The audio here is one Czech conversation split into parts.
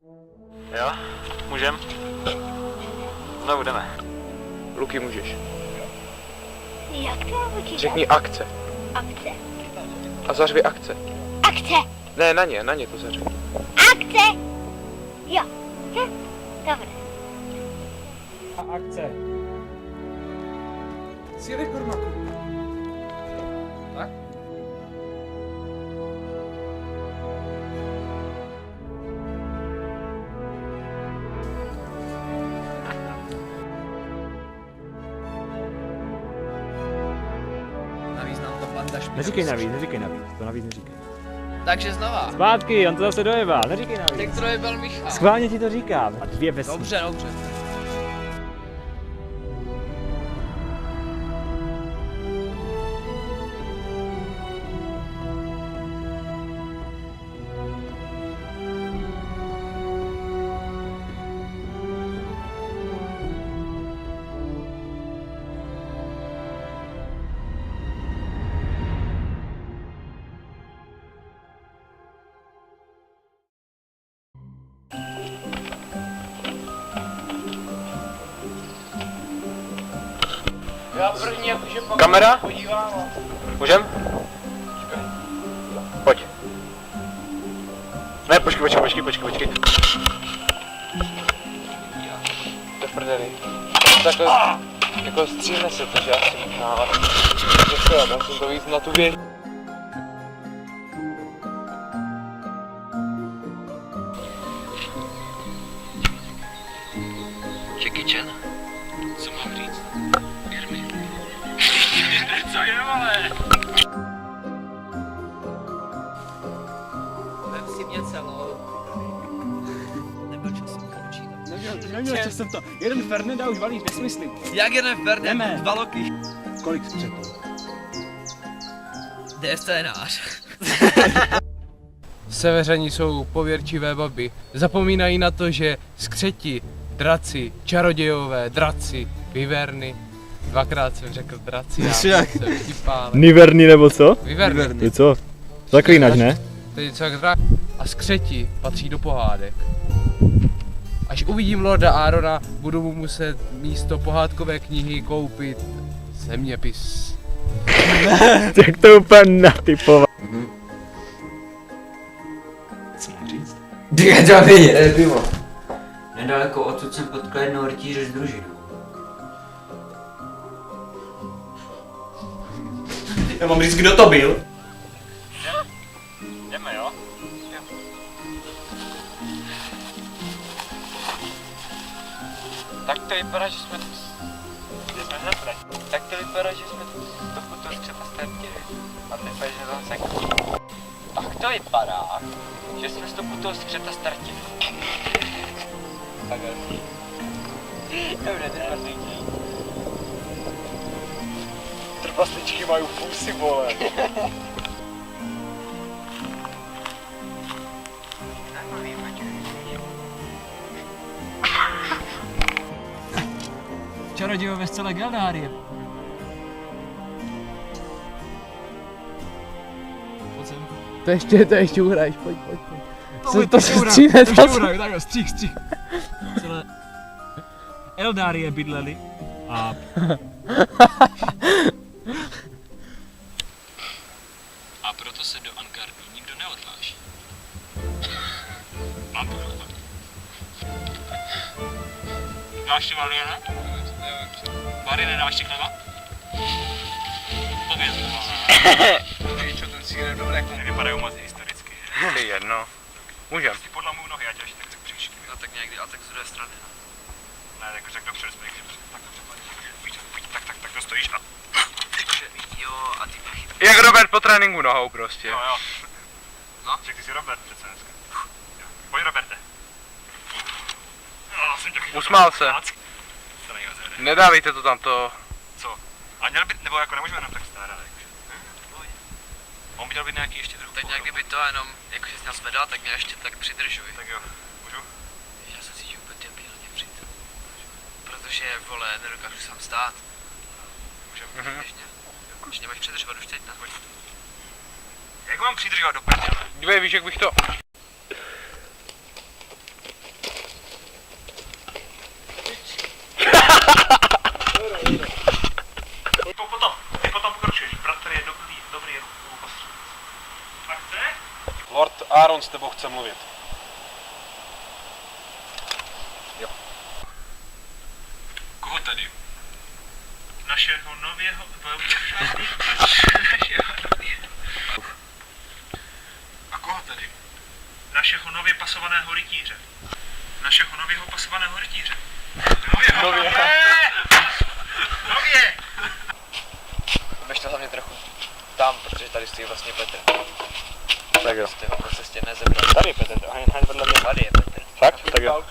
Jo? Můžem? No, jdeme. Luky, můžeš. Jak to počítat? Řekni akce. Akce. A zařvi akce. Akce. Ne, na ně to zařvi. Akce. Jo. Dobré. A akce. Sjede Kormaku. Tak? Navíc nám to banda špinavých. Neříkej navíc, to navíc neříkej. Takže znova. Zpátky, on to zase dojebal, neříkej Tak navíc. to dojebal Michal. Schválně ti to říkám. A dvě vesnice. Dobře, dobře. Já první jakože pak Kamera? podívám. Můžem? Pojď. Ne, počkej. To prdeli. Takhle, jako střílne se to, že asi možná, ale nechci, já musím to víc na tu věc. Jackie Chan? Co mám říct? Věř mi. Co je, vole? Vem si mě celou. Nebyl čas si počítat. Neměl čas jsem to. Jeden Fernanda už valíš nesmysly. Jak jeden Ferdinand? Jdeme. 2 loky. Kolik střetů? Kde je scénář? Severani jsou pověrčivé baby. Zapomínají na to, že skřeti, draci, čarodějové, draci, vyverny. Dvakrát jsem řekl draci, já jsem vtipán. Niverny nebo co? Vyverny. Je co? Zaklínač, ne? To je něco jak drak. A skřeti patří do pohádek. Až uvidím Lorda Arona, budu mu muset místo pohádkové knihy koupit zeměpis. Jak to úplně natypovat. Nedaleko odsud jsem potkal jednoho rytíře s družinou. Já mám říct, kdo to byl? Jdeme, jo? Tak to vypadá, že jsme tu... Kde jsme zapli? Tak to vypadá, že jsme tu to střeta ztratili. A teď že tam se... Tak to vypadá, že jsme stopu toho střeta ztratili. Tak jo. Dobře, trpaslíčky. Trpaslíčky mají fusy, vole. Čarodějové z celé Geldárie. To ještě uhraješ, pojď. To se stříhne zase. Tak jo, střih. Celé Eldárie bydleli a... A proto se do Angardu nikdo neodváží. Dáš ty Mariene? Mariene, dáš ty chleba? Pověz mu. Víš, čo ten cíl byl jako... Nevypadají moc historicky. To je jedno. Můžem. Ty podle mou nohy, ať až tak příšky. No tak někdy, a tak z druhé strany. Ne, jako řekl dopředu, jsme někdy tak dobře pojď, tak to stojíš a... Jo, a ty pachy. Jak Robert po tréninku nohou prostě. Jo. No? Řekl jsi Robert přece dneska. Pojď, Roberte. Jsem tě chytil. Usmál se. To nejde. Nedávejte to tam to. Co? A měl by, nebo jako nemůžeme jenom tak starat, jakože. On by měl být nějaký ještě druhý. Tak nějak kdyby to jenom, jakože jsi nás vedal, tak mě ještě tak přidržuj. Tak jo, můžu? Já se cítím úplně debilně přijít. Protože, vole, nedokážu sám stát. Můžeme? Běžně. Už nemáš přidržovat už teď, ne? Jak mám přidržovat do prdele? Dívej, víš, jak bych to... Lord Aaron s tebou chce mluvit. Koho tady? Našeho nového... A koho tady? Našeho nově pasovaného rytíře. Našeho nového pasovaného rytíře. Nově. Běž to hlavně trochu tam, protože tady stojí vlastně Petr. Tak jo. Jste ho po cestě nezebral. Tady je Petr, hned vedle mě. Tady je Petr. Fakt? Tak jo.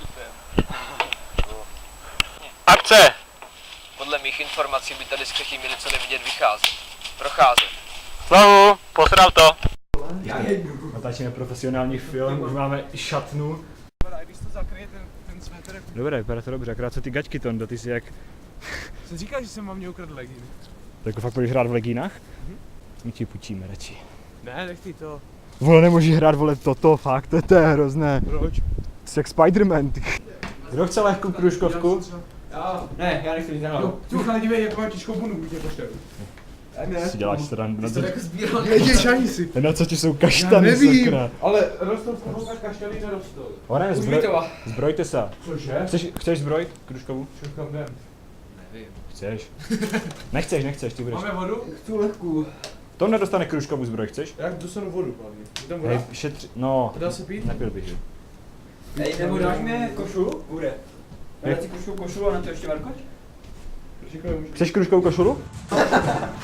Akce! Podle mých informací by tady skřetí měli co nevidět vycházet. Procházet. Znovu, posral to. Natáčíme profesionální film, už máme šatnu. A když to zakryje ten svetr, Dobré, vypadá to dobře, akorát co ty gačky, Tondo, ty jsi jak... jsem říkal, že jsem vám mě ukradl legíny. Tak jako fakt budeš hrát v legínách? My ti půjčíme radši. Ne, nechci to. Vole, nemůžeš hrát, vole, toto, fakt, to je hrozné. Proč? Jsi jak Spiderman, ty. Kdo chce lehkou kružkovku? Ne, já nechci jít za mnou. Tuchle, dívej, jak mám těžkou bunu, buď je pošel. Ne. Si děláš srandu, na co, Sbíral. Neděš ani si. na co ti jsou kaštany, sakra. Ale rostou v kohoutách kašťany nerostou. One, zbrojte se. Cože? Chceš zbrojit kružkovou? Šukám jdem. Nevím. Chceš. Nechceš, ty budeš. Máme vodu? Chci lehkou. To nedostane kružkovou zbroj, chceš? Jak dostanu vodu hlavně? Je tam voda? Hej, šetři, no. Dá se pít? Nepil bych, že? Ej, nebo dáš mi košulu? Bude. Dáš si košulu a na to ještě varkoč? Chceš kružkovou košulu?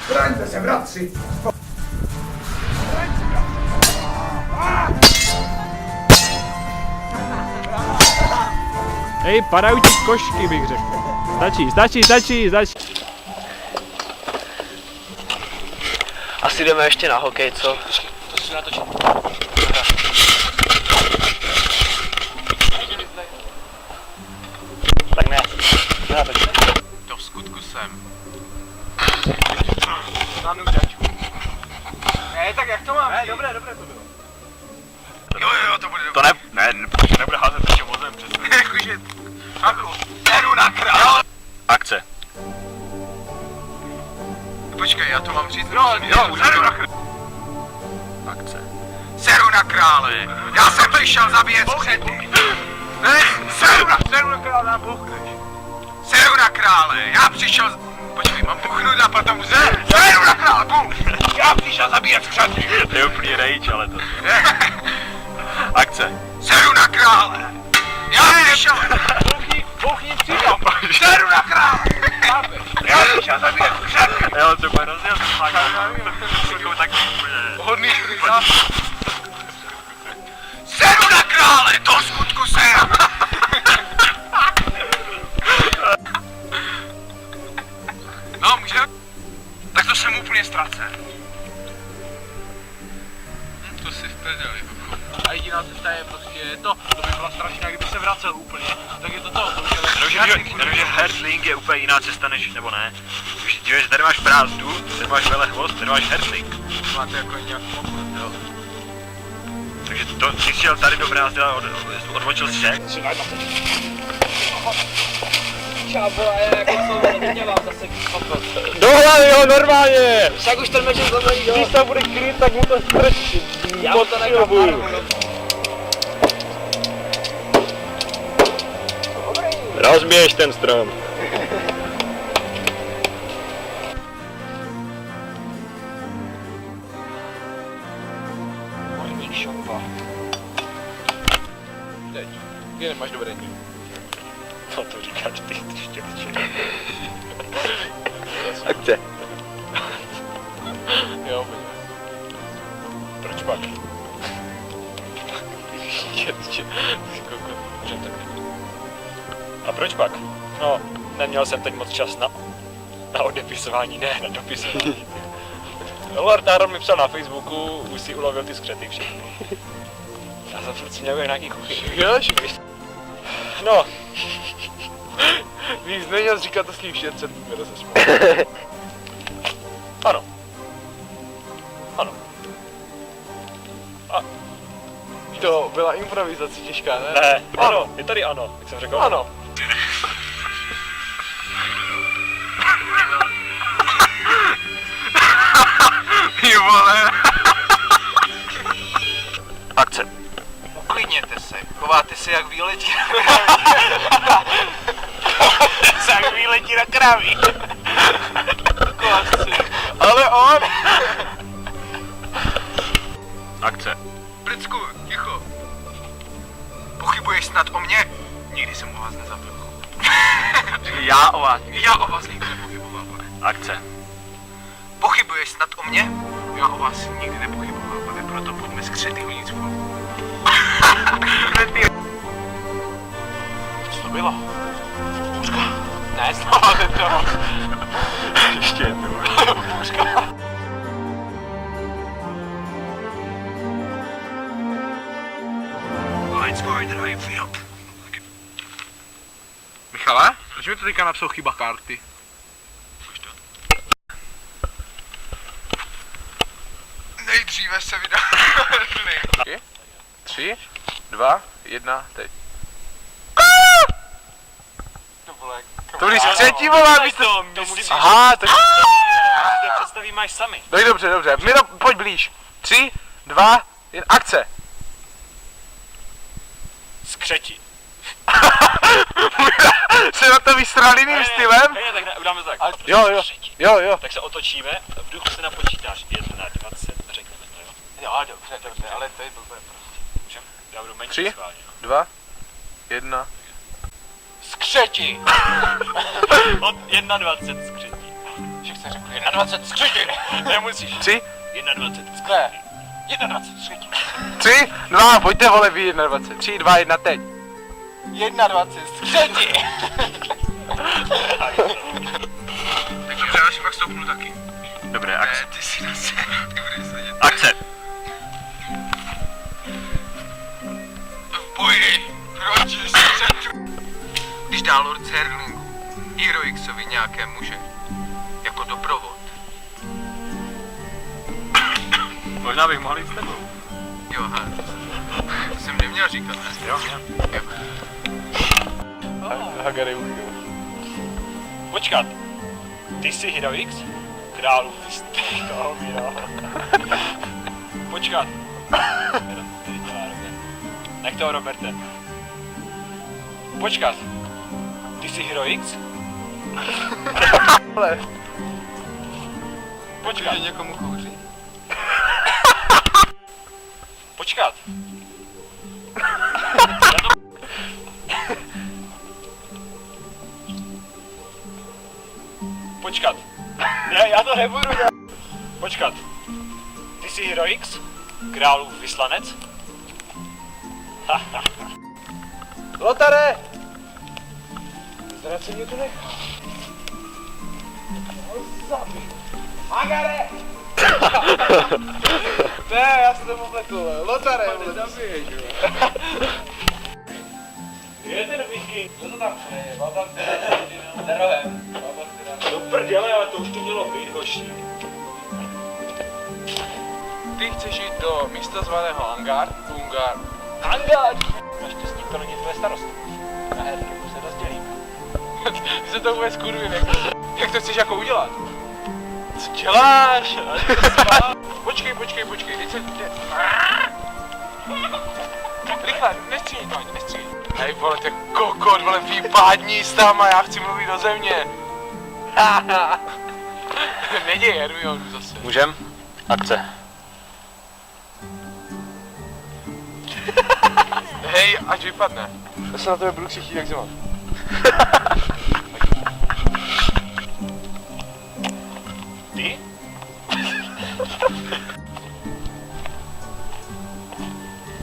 Braňte se, bratři! Hej, padají ti košky, bych řekl. Stačí. Asi jdeme ještě na hokej, co? To si natočím. Tak ne. Nenatočím. To v skutku jsem. Na nudačku. Ne, tak jak to mám? Ne, dobré to bylo. Jo, to bude To nebude házet ještě vozem přes. Jakože... Seru na král! Akce. Počkej, já to mám říct. Seru na král. Akce. Seru na krále! Já jsem přišel zabíjet skřety! Ne, seru na krále, nám buchneš. Seru na krále, já přišel... Počkej, mám buchnout a potom seru na krále, bum! Já přišel zabíjet skřety! To je úplný rage, ale to. Akce. Seru na krále! Já přišel... Bouchni přímo. Seru na krále! Já přišel zabíjet skřety! Jo, to bude rozděl, tak úplně. Hodný šprýza. Seru na krále, to v skutku jsem! No, můžeme? Tak to jsem úplně ztracen. To si v prdeli. A jediná cesta je prostě to by byla strašná, kdyby se vracel úplně. Tak je to to že Herdling je úplně jiná cesta než, nebo ne. Když dívej, tady máš brázdu, tady máš velechvost, tady máš Herdling. Máte jako nějaký obchod, jo? Takže to, ty šel tady do brázdy a odbočil střech. Do hlavy, jo, normálně! Však už ten meček zabaví, jo? Když tam bude kryt, tak mu to strčí. Já mu to nechám. Rozběž ten strom. Morning shopa. Teď. Ty nemáš dobré dní. No to říkáš ty štěvče. Akce. Jo, pojď. Proč pak? A proč pak? No, neměl jsem teď moc čas na odepisování, ne na dopisování. Lord Aaron mi psal na Facebooku, už si ulovil ty skřety všechny. Já jsem furt si měl nějaký kuchyň. No. Víc neměl říkat to s tím štěrcem, kdo se smál. Ano. Ano. A To byla improvizace těžká, ne? ne, ano, je tady ano, jak jsem řekl. Ano. Ty vole! Chováte se jak výletí na jak výletí na kraví. Ale on! Akce. Pricku, ticho. Pochybuješ snad o mě? Nikdy jsem o vás nezabil. Já o vás. Já o vás nikdy nepochyboval, pane. Akce. Pochybuješ snad o mě? Já o vás nikdy nepochyboval, pane, proto pojďme skřety honit spolu. Co to bylo? Puška. Ne, znovu to. Ještě jednou. Puška. Let's go in the right field. Michale, proč mi to teďka napsal chyba karty? Nejdříve se vydá. 3, 2, 1, teď. To byli skřetí, vole, místo... Aha, tak... Si to představí máš sami. No dobře, dobře. Miro, pojď blíž. 3, 2, 1, akce. Skřetí. Se na to vystral jiným stylem? Ne, tak ne, udáme tak. Jo. Tak se otočíme, v duchu se napočítáš 1, 20, řekneme to, jo? Jo, dobře, ale to je blbé prostě. Můžeme? Já budu menší 3, schválně. 2, 1. Skřetí! Od 21 skřetí. Že jsi řekl 21 skřetí! Nemusíš. 3, 21 skřetí. 21 skřetí. 3, 2, pojďte vole vy 21. 3, 2, 1, teď. 21 skřetí! Tak dobře, já si pak stoupnu taky. Dobré, akce. Ty si na scénu, ty budeš sedět. Akce! V boji proti střetu. Když dá Lord Zerlingu Hero Xovi nějaké muže jako doprovod. Možná bych mohl jít s tebou. Jo, to jsem neměl říkat, ne? Jo. Hagary uchyl. Počkat. Ty jsi Hero X? Králu, ty jsi toho Miro. Počkat. Nech toho, Roberte. Počkat. Ty jsi Hero X? Ale. Počkat. Někomu kouří? Počkat. Počkat. Ne, já to nebudu dělat. Počkat. Ty jsi Hero X? Králův vyslanec? Lotare! Zracení tu nechá. Hagare! Ne, já jsem to popletl, Lotare, vole, zabiješ, Kde je ten viking? Co to tam přeje? Mám tam za rohem. Do prdele, ale to už to mělo být, hoší. Ty chceš jít do místa zvaného Hangar? Hungar. Hangár! Naštěstí to není tvoje starost. Na herky se rozdělíme. Ty se to vůbec kurvím, jak to chceš jako udělat? Co děláš? Počkej, teď se... Rychle, nestřílej to ani, nestřílej. Hej vole, to je kokot, vole, vypádni s tam a já chci mluvit do země. Neděj Hermionu zase. Můžem? Akce. Hej, ať vypadne. Já se na tebe budu křičit jak zima. Ty?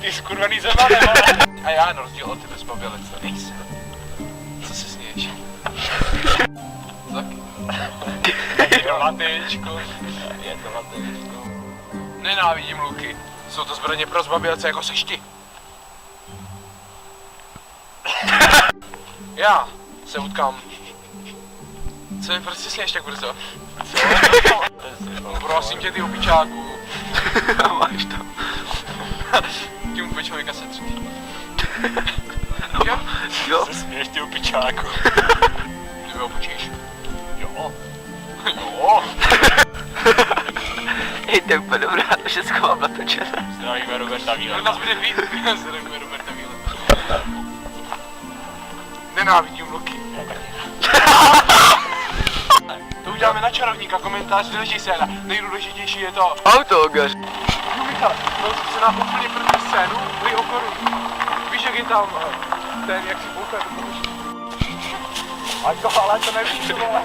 Ty skurvený zemane, vole. A já na rozdíl od tebe zbabělece nejsem. Co se směješ? Je to latečko. Nenávidím luky. Jsou to zbraně pro zbabělce jako seš ty. Já se utkám. Co mi prostě směješ tak brzo? Co? Prosím tě, ty opičáku. Máš to. Tím úplně člověka se třetí. Jo? Se směješ, ty opičáku. Ty mi opičíš. Jo. Jo. Hej, to je úplně dobrá, že schovám natočené. Zdravíme Roberta Víla. Nás bude víc. Zdravíme Roberta Víla. Nenávidím Loki. To uděláme na čarovníka, komentář do režiséra. Nejdůležitější je to Autogař. Michal, to se na úplně první scénu, byli o korunu. Víš, jak je tam ten, jak si bouchá do pokoží. Ale to nevíš, vole.